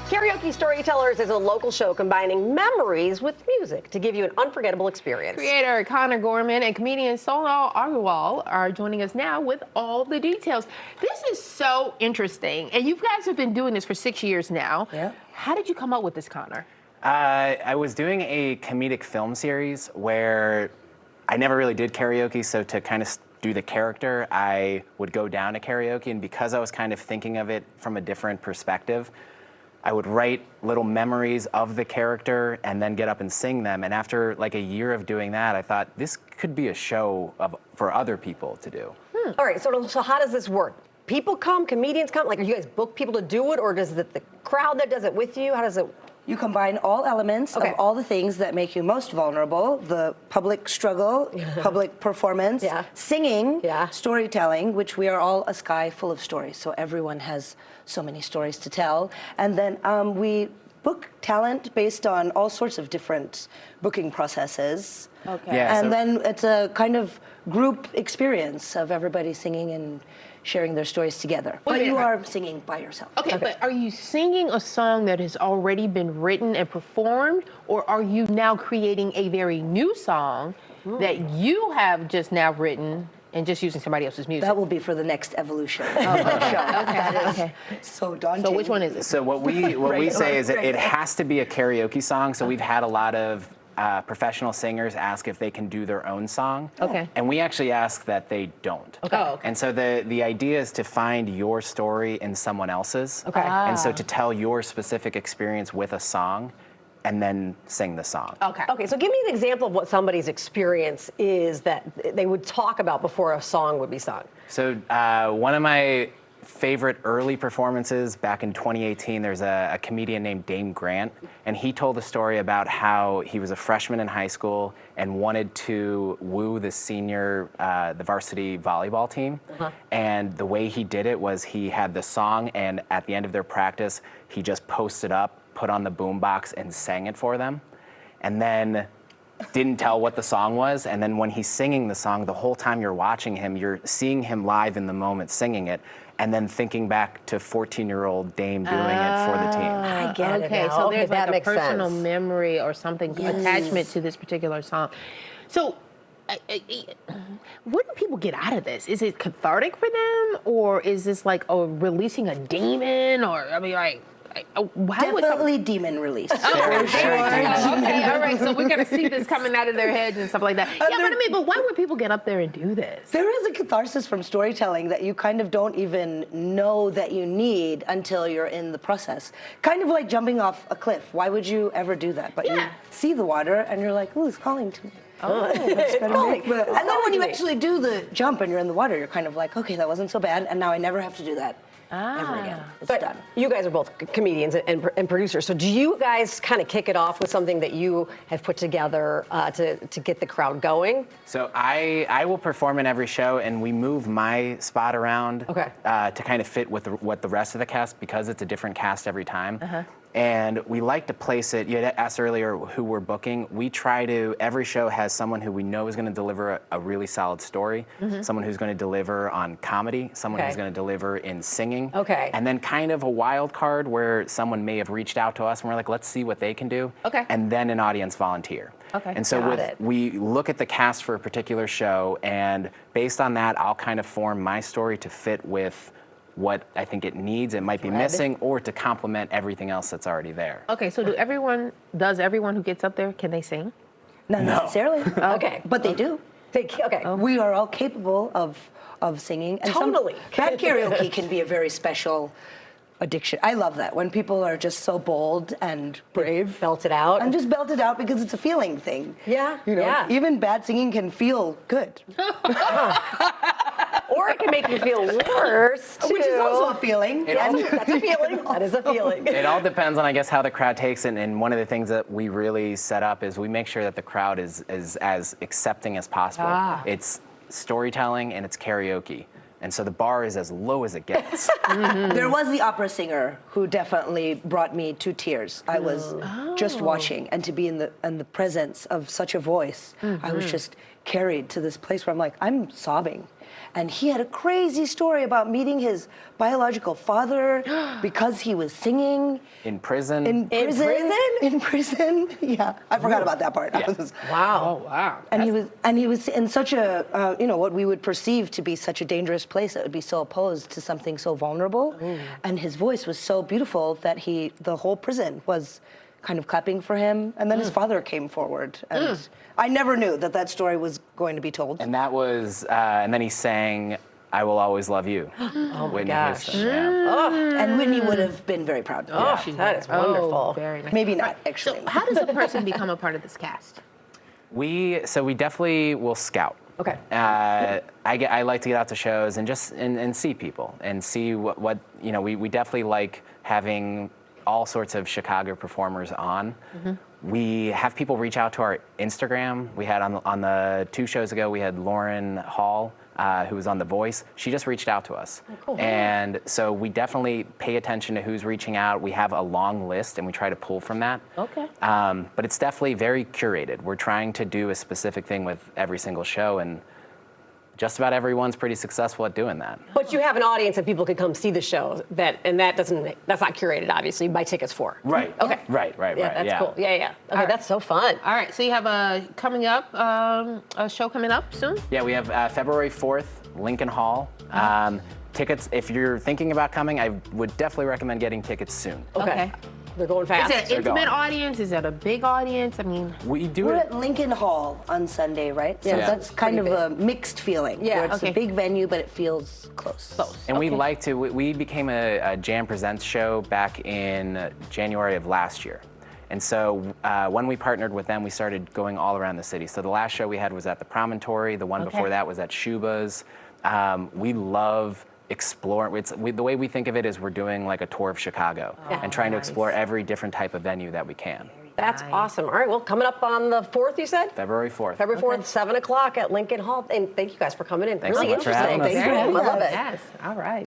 Karaoke Storytellers is a local show combining memories with music to give you an unforgettable experience. Creator Connor Gorman and comedian Sonal Agarwal are joining us now with all the details. This is so interesting, and you guys have been doing this for 6 years now. Yeah. How did you come up with this, Connor? I was doing a comedic film series where I never really did karaoke, so to kind of do the character, I would go down to karaoke, and because I was kind of thinking of it from a different perspective, I would write little memories of the character and then get up and sing them. And after like a year of doing that, I thought this could be a show for other people to do. All right, so how does this work? People come, comedians come, like, are you guys book people to do it, or does it the crowd that does it with you? How does it? You combine all elements of all the things that make you most vulnerable: the public struggle, public performance, singing, storytelling, which we are all a sky full of stories. So everyone has so many stories to tell. And then we book talent based on all sorts of different booking processes. Okay. Yeah, And then it's a kind of group experience of everybody singing and sharing their stories together. But you are singing by yourself. Okay, but are you singing a song that has already been written and performed, or are you now creating a very new song that you have just now written and just using somebody else's music? That will be for the next evolution of the show. That is so daunting. So which one is it? So what we say is it has to be a karaoke song. So we've had a lot of professional singers ask if they can do their own song. Okay. And we actually ask that they don't. Okay. Oh, okay. And so the idea is to find your story in someone else's. Okay. And so to tell your specific experience with a song and then sing the song. Okay. Okay, so give me an example of what somebody's experience is that they would talk about before a song would be sung. So one of my favorite early performances back in 2018, there's a comedian named Dane Grant, and he told a story about how he was a freshman in high school and wanted to woo the varsity volleyball team. And the way he did it was he had the song, and at the end of their practice, he just posted up, put on the boombox, and sang it for them. And then didn't tell what the song was, and then when he's singing the song, the whole time you're watching him, you're seeing him live in the moment singing it, and then thinking back to 14-year-old Dame doing it for the team. I get it Okay, now. so Okay, there's that like a makes personal sense. memory or something, attachment to this particular song. So, what do people get out of this? Is it cathartic for them, or is this like releasing a demon, or I mean, like, how would Definitely demon release. Very Okay, all right, so we're gonna see this coming out of their heads and stuff like that. Yeah, but I mean, but why would people get up there and do this? There is a catharsis from storytelling that you kind of don't even know that you need until you're in the process. Kind of like jumping off a cliff. Why would you ever do that? But you see the water and you're like, ooh, it's calling to me. It's calling. And then when you actually do the jump and you're in the water, you're kind of like, okay, that wasn't so bad, and now I never have to do that ever again. It's done. You guys are both comedians and producers, so do you guys kind of kick it off with something that you have put together to get the crowd going? So I will perform in every show, and we move my spot around to kind of fit with what the rest of the cast, because it's a different cast every time. And we like to place it, you had asked earlier who we're booking. We try to, every show has someone who we know is going to deliver a really solid story, someone who's going to deliver on comedy, someone who's going to deliver in singing. And then kind of a wild card where someone may have reached out to us and we're like, let's see what they can do. And then an audience volunteer. And so we look at the cast for a particular show, and based on that, I'll kind of form my story to fit with what I think it needs, it might be missing, or to complement everything else that's already there. Okay, so does everyone who gets up there, can they sing? Not necessarily. But they do. We are all capable of singing. And bad karaoke can be a very special addiction. I love that when people are just so bold and brave. Belt it out. And just belt it out because it's a feeling thing. Yeah. You know, even bad singing can feel good. Or it can make you feel worse, too. Which is also a feeling. That's a feeling. That is a feeling. It all depends on, I guess, how the crowd takes it. And one of the things that we really set up is we make sure that the crowd is as accepting as possible. It's storytelling and it's karaoke. And so the bar is as low as it gets. There was the opera singer who definitely brought me to tears. I was just watching, and to be in the presence of such a voice, I was just carried to this place where I'm like, I'm sobbing. And he had a crazy story about meeting his biological father because he was singing. In prison. In prison? Yeah, I forgot about that part. Yeah. Wow. Oh, wow. And he was in such a what we would perceive to be such a dangerous place that would be so opposed to something so vulnerable. And his voice was so beautiful that the whole prison was kind of clapping for him. And then his father came forward. And I never knew that story was going to be told. And that was, and then he sang "I Will Always Love You." Oh my Whitney gosh. Houston, yeah. And Whitney would have been very proud. Oh, that is wonderful. Oh, very nice. Maybe not, actually. So how does a person become a part of this cast? We definitely will scout. Okay. I like to get out to shows and just and see people and see what we definitely like having all sorts of Chicago performers on. We have people reach out to our Instagram. We had on the 2 shows ago, we had Lauren Hall, who was on The Voice. She just reached out to us. Oh, cool. And so we definitely pay attention to who's reaching out. We have a long list and we try to pull from that. Okay. But it's definitely very curated. We're trying to do a specific thing with every single show, and just about everyone's pretty successful at doing that. But you have an audience and people could come see the show that's not curated, obviously, you buy tickets for. Right. Okay. Right. Yeah, that's cool. Yeah. Okay, right. that's so fun. All right, so you have a show coming up soon? Yeah, we have February 4th, Lincoln Hall. Tickets, if you're thinking about coming, I would definitely recommend getting tickets soon. Okay. They're going fast. Is it an intimate audience? Is it a big audience? I mean, We're at Lincoln Hall on Sunday, right? So Yeah. that's kind of a mixed feeling. Yeah. Where it's Okay. a big venue, but it feels close. And we like to, we became a Jam Presents show back in January of last year. And so when we partnered with them, we started going all around the city. So the last show we had was at the Promontory. The one before that was at Shuba's. We love explore. The way we think of it is we're doing like a tour of Chicago and trying to explore every different type of venue that we can. That's awesome. All right, well, coming up on the 4th, you said? February 4th. February 4th, 7 o'clock at Lincoln Hall. And thank you guys for coming in. Thanks really so much for interesting. having us. Thanks for having us. I love it. yes. All right.